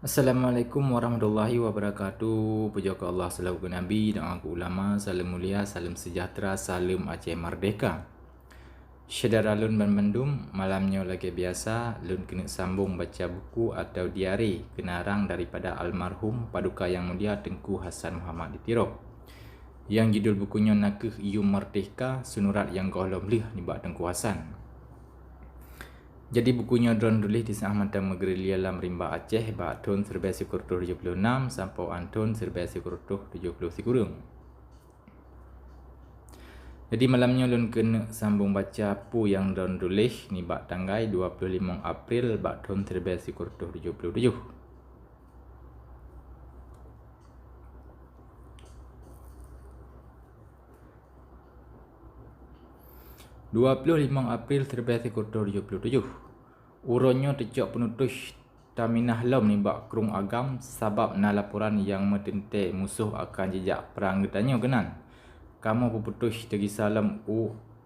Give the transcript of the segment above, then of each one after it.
Assalamualaikum warahmatullahi wabarakatuh. Puja ke Allah selaku Nabi dan aku ulama. Salam mulia, salam sejahtera, salam Aceh Merdeka. Syedara lun mendum malamnya lagi biasa lun kena sambung baca buku atau diari kenarang daripada almarhum Paduka Yang Mulia Tengku Hassan Muhammad Ditirop. Yang judul bukunya Nakih Iu Merdeka, sunurat yang golom lih ni bak Tengku Hassan. Jadi bukunya drone tulis di Sahabat Magrilia Lam Rimba Aceh bak tahun 1976 sampai tahun 1970. Jadi malamnya lun kena sambung baca pu yang drone tulis ni bak tanggal 25 April bak tahun 1977. 25 April 1977. Uronyo tecok penutus Taminah Lom ni bak kerung agam sebab na laporan yang metente musuh akan jejak perang getanya kenan. Kamu peputus tegi salam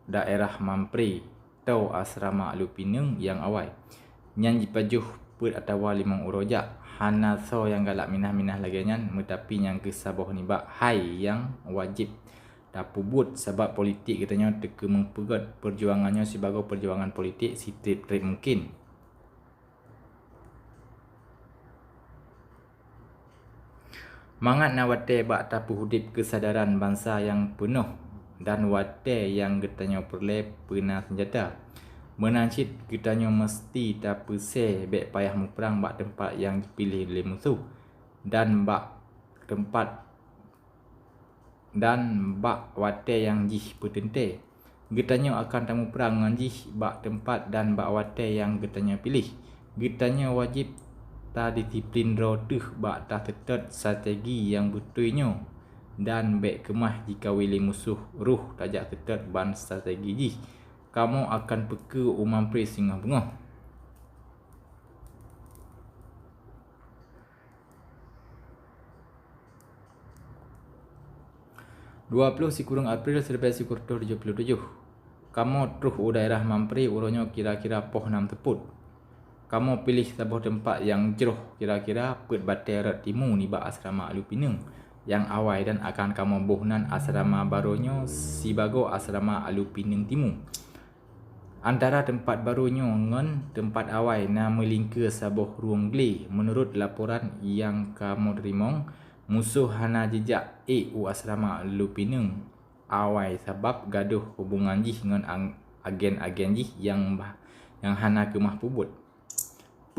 daerah Mampri tau asrama Alupinung yang awal. Nyan jipajuh put atawa limang urojak. Hana so yang galak minah-minah lagi nyan metapi yang kesaboh ni bak hai yang wajib dapu but sebab politik katanya teka mempegat perjuangannya sebagai perjuangan politik si trip mungkin. Mangat na wate bak tapu hudip kesadaran bangsa yang penuh dan wate yang getanya perle pena senjata. Menancit getanya mesti tapu se bek payah muperang bak tempat yang dipilih oleh musuh dan bak tempat dan bak wate yang jih petente. Getanya akan tamu perang dengan jih bak tempat dan bak wate yang getanya pilih. Getanya wajib ta disiplin rotuh bak ta tetet strategi yang betulnya dan bek kemah jika wili musuh ruh tajak tetet ban strategi jih. Kamu akan peka umam pri singa bengah. April 1977. Kamu truh daerah Mampri uronyo kira-kira poh 6 teput. Kamu pilih sebuah tempat yang jeroh kira-kira put baterat timu ni bak asrama Alupinung yang awal dan akan kamu bohnan asrama barunya sibago asrama Alupinung timu. Antara tempat barunya dengan tempat awal na melingkar sebuah ruang geli menurut laporan yang kamu terima. Musuh hana jejak asrama Alupinung awal sebab gaduh hubungan jih dengan agen-agen jih yang hana kemah pubut.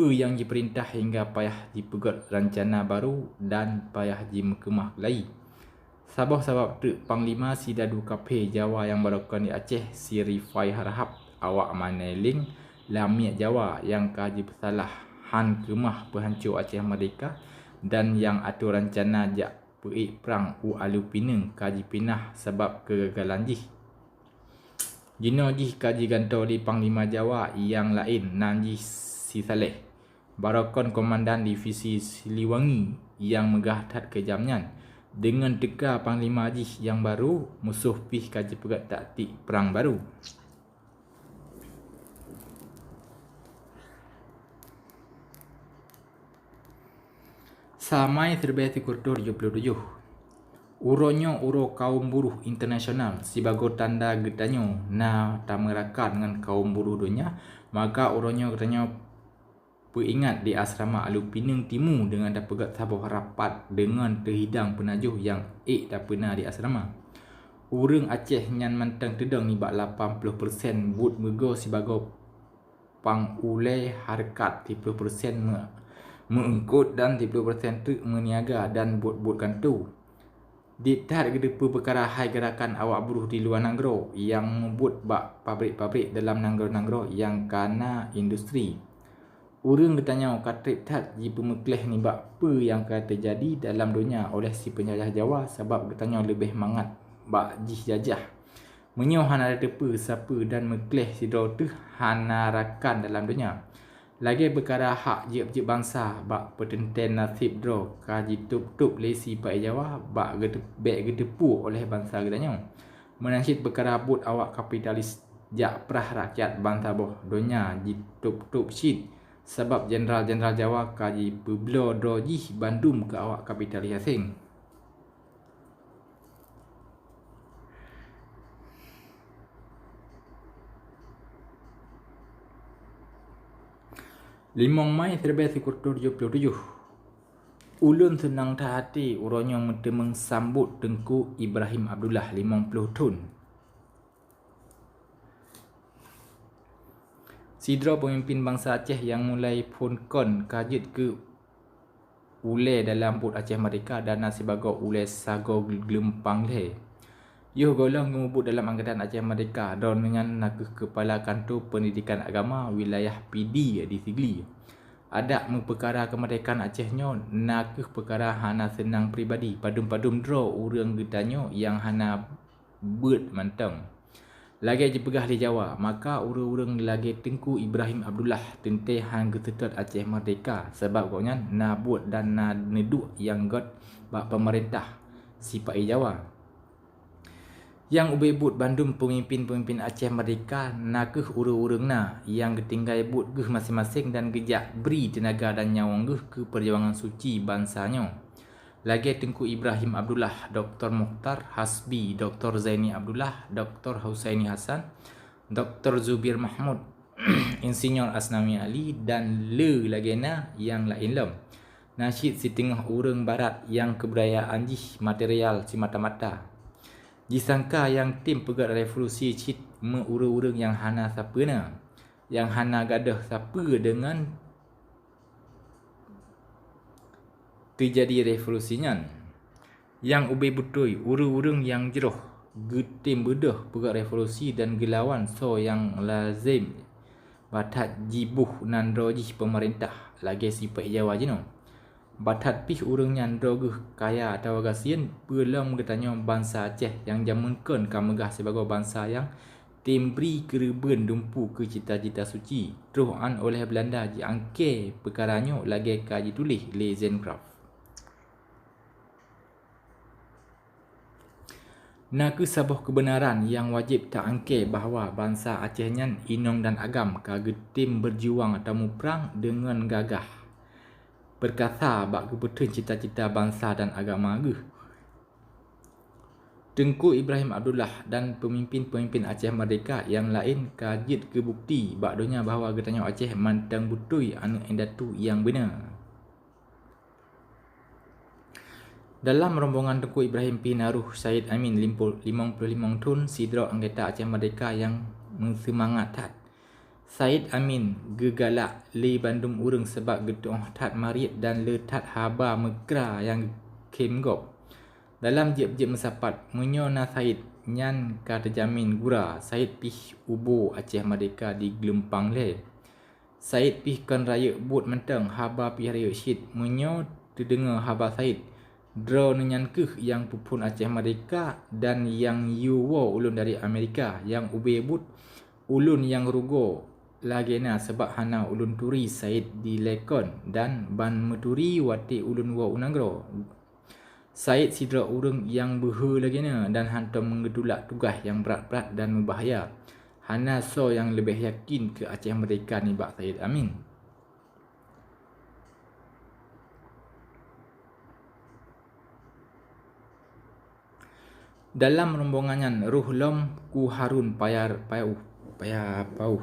Yang diperintah hingga payah dipegat rencana baru dan payah dikemah lagi. Sebab tu Panglima Sidadu Kape Jawa yang berlakukan di Aceh si Rifai Harahap awak maneling lamiat Jawa yang kaji bersalah han kemah penghancur Aceh Merdeka dan yang atur rencana jak perang Alupinung kaji pinah sebab kegagalan jih. Jino jih kaji gantau di Panglima Jawa yang lain Nanji Si Saleh Barakon Komandan Divisi Siliwangi yang megah tat kejamnya dengan teka Panglima jih yang baru musuh pih kaji pegat taktik perang baru. Samai 1977. Uronyo uro kaum buruh internasional sebagai tanda getanyo na tamerakan dengan kaum buruh dunia, maka uronyo getanyo peringat di asrama Alupinung Timu dengan dapat sabuh rapat dengan terhidang penajuh yang tak pernah di asrama. Urang Aceh nyan mantang tedang ni bak 80% but mego sebagai pangulai harkat 30% mengikut dan 30% tu meniaga dan but-but kantu. Ditar gedepa perkara hai gerakan awak buruh di luar negara yang membut bak pabrik-pabrik dalam negara-negara yang kana industri. Urang bertanya katrik tat jika mekleh ni bak apa yang akan terjadi dalam dunia oleh si penjajah Jawa sebab bertanya lebih mangat bak jih jajah. Menyo hana ada tepa siapa dan mekleh si tu hana rakan dalam dunia. Lagi perkara hak jip-jip bangsa bak pertenten nasib dro kaji tup-tup lesi pai Jawa bak gedepu oleh bangsa gedanya. Menasib perkara but awak kapitalis jak perah rakyat bangsa boh dunia jitup-tup shit Sebab Jeneral-Jeneral Jawa kaji berbelo droji bandum ke awak kapitalis asing. Limong Mai 1977. Ulun senang tak hati uronyo mengsambut Tengku Ibrahim Abdullah 50 tahun. Sidra pemimpin bangsa Aceh yang mulai phone kajit ke ulai dalam Bud Aceh Merdeka dan sebagai ulai sago gelempang le. Yuh golong ngemubut dalam Angkatan Aceh Merdeka dan dengan nakeh Kepala Kantor Pendidikan Agama Wilayah PD di Sigli. Ada perkara kemerdekaan Acehnyo nakeh perkara hana senang pribadi padum-padum draw urang getanyo yang hana bet mantang. Lagi je pegah di Jawa, maka urang-urang lagi Tengku Ibrahim Abdullah tenteh hang getetot Aceh Merdeka sebab koknya na buat dan na neduk yang got bak pemerintah sipai Jawa. Yang ubay but bandum pemimpin-pemimpin Aceh Merdeka nakeh urang-urang na yang getinggai but geh masing-masing dan gejak beri tenaga dan nyawang geh ke perjuangan suci bangsanya. Lagi Tengku Ibrahim Abdullah, Dr. Mukhtar Hasbi, Dr. Zaini Abdullah, Dr. Husaini Hasan, Dr. Zubir Mahmud, Insinyur Asnawi Ali dan le lagi na yang lain lem. Nasyid si tengah urang barat yang kebudayaan jih material si mata-mata. Disangka yang tim pegat revolusi cit urang-urang yang hana siapa na. Yang hana gadah siapa dengan terjadi revolusinya. Yang ubai betul urang-urang yang jeroh getim bedah pegat revolusi dan gelawan so yang lazim batat jibuh nan rojih pemerintah lagi sifat Jawa jeno. Batat pih urang nyandro geh kaya atau gasian belum getanya bangsa Aceh yang jamunkan kamegah sebagai bangsa yang tembri kereben dumpu ke cita-cita suci. Teruhan oleh Belanda diangke perkaranya lagi kaji tulis Lezencraft. Naku sebuah kebenaran yang wajib tak angke bahawa bangsa Acehnya inong dan agam kagetim berjuang atau perang dengan gagah. Berkata bak kebetulan cita-cita bangsa dan agama geh. Tengku Ibrahim Abdullah dan pemimpin-pemimpin Aceh Merdeka yang lain kajit ke bukti bak dunia bahawa getanya Aceh mantang butui anu endatu yang benar. Dalam rombongan Tengku Ibrahim Pinaruh Syed Amin 55 tahun sidra anggota Aceh Merdeka yang mensemangat tat. Syed Amin gegalak le bandum urang sebab getuh tat marit dan le tat haba megra yang kemgop. Dalam jeb-jeb mesapat menyona Syed nyan ka terjamin gura Syed pih ubo Aceh Merdeka di Gelempang le. Syed pih kan raya but mentang haba pih raya syid menyo terdengar haba Syed. Draw nenyan keh yang pupun Aceh Merdeka dan yang yuwo ulun dari Amerika yang ube but ulun yang rugo lagi na sebab hana ulun turi Syed di Lekon dan ban meturi wati ulun wa unagro. Syed sidra urang yang behe lagi na dan hantam mengedulak tugas yang berat-berat dan membahaya. Hana so yang lebih yakin ke Aceh Merdeka ni bak Syed Amin. Dalam rombongannya Ruh Lom ku Harun payah pauh.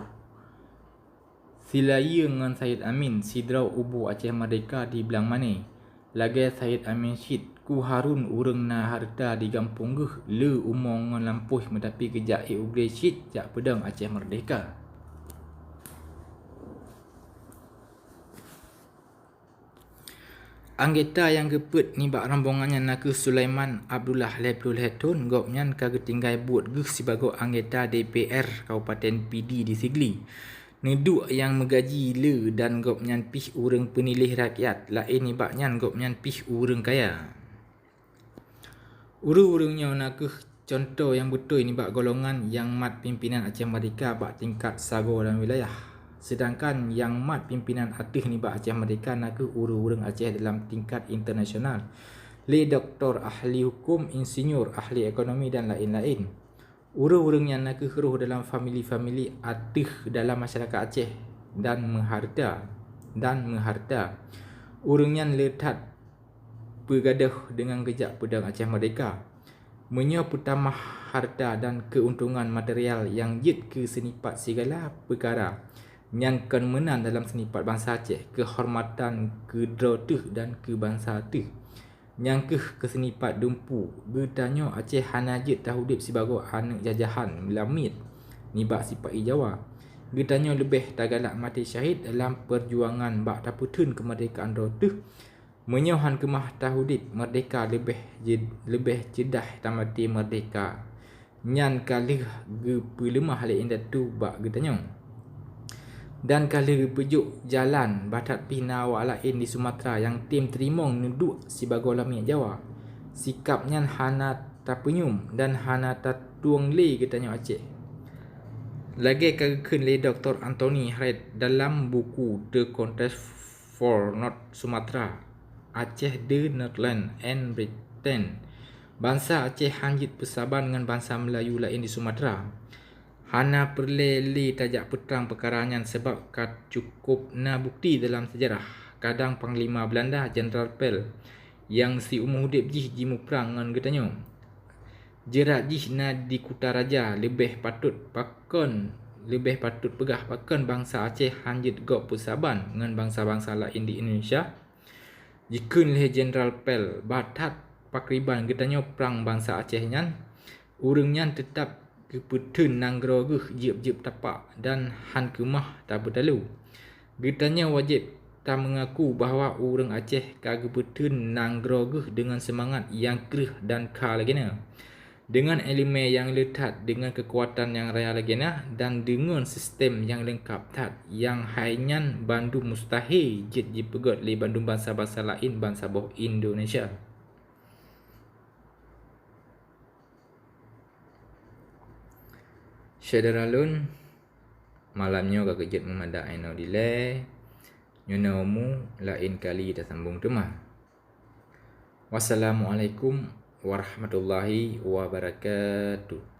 Silaya dengan Syed Amin sidrau ubu Aceh Merdeka di belang mane. Lagi Syed Amin syid ku Harun urang na harta di kampung geh le umong ngan lampuh metapi kejak ugre syid jak pedang Aceh Merdeka. Anggota yang keput ni bak rombongannya naku Sulaiman Abdullah Lepul Hetun gopnyan kagak tinggai buat geh sebagai anggota DPR Kabupaten PD di Sigli. Neduk yang megaji le dan gopnyan pih urang penilih rakyat lain ni baknyan gopnyan pih urang kaya. Urang-urangnya naku contoh yang betul ni bak golongan yang mat pimpinan Aceh Merdeka bak tingkat sago dan wilayah. Sedangkan yang mat pimpinan aktif ni bak Aceh Merdeka naku urang-urang Aceh dalam tingkat internasional. Le doktor, ahli hukum, insinyur, ahli ekonomi dan lain-lain. Urang-urang yang naku keruh dalam famili-famili aktif dalam masyarakat Aceh dan mengharta. dan meharta. Urangnya letat bergaduh dengan kejap pedang Aceh Merdeka. Menyo pertama harta dan keuntungan material yang jid ke senipat segala perkara yang kemenang dalam senipat bangsa Aceh, kehormatan kedrotuh dan kebangsa tu. Yang ke senipat dumpu bertanya Aceh hanajit tahudip sebagai anak jajahan melamit nibak sipai Jawa. Bertanya lebih tagalak mati syahid dalam perjuangan bak taputun kemerdekaan rotuh. Menyohan kemah tahudip merdeka lebih jedah tamati merdeka. Nyan kalih gepelemah le indah tu bak bertanya. Dan kali pejuk jalan batat pina awak lain di Sumatera yang tim terimong nuduk sebagai lamia Jawa. Sikapnya hana tapenyum dan hana tatuang le katanya Aceh. Lagi kagakun le Dr. Anthony Haid dalam buku The Contest for North Sumatra, Aceh the Northland and Britain. Bangsa Aceh hanjit persaban dengan bangsa Melayu lain di Sumatera. Hana perle tajak petang perkaranya sebab cukup na bukti dalam sejarah. Kadang Panglima Belanda General Pell yang si umur hudip jih jimu perang dengan katanya. Jerat jih na di Kutaraja lebih patut pegah pakon bangsa Aceh hanjit gok persaban dengan bangsa-bangsa lain di Indonesia. Jikun leh General Pell batat pakriban katanya perang bangsa Aceh nyan, urangnya tetap keputun nanggro jip tapak dan han kemah tak bertalu. Getanya wajib tak mengaku bahawa orang Aceh kageputun nanggro dengan semangat yang kerih dan kah lagina. Dengan elemen yang letak, dengan kekuatan yang raya lagina dan dengan sistem yang lengkap tat yang hainyan bandu mustahil jit jipegot le bandu bangsa-bangsa lain bangsa boh Indonesia. Syadaralun malamnya kagejut memadak aino delay nyonomu lain kali kita sambung temah. Wassalamualaikum warahmatullahi wabarakatuh.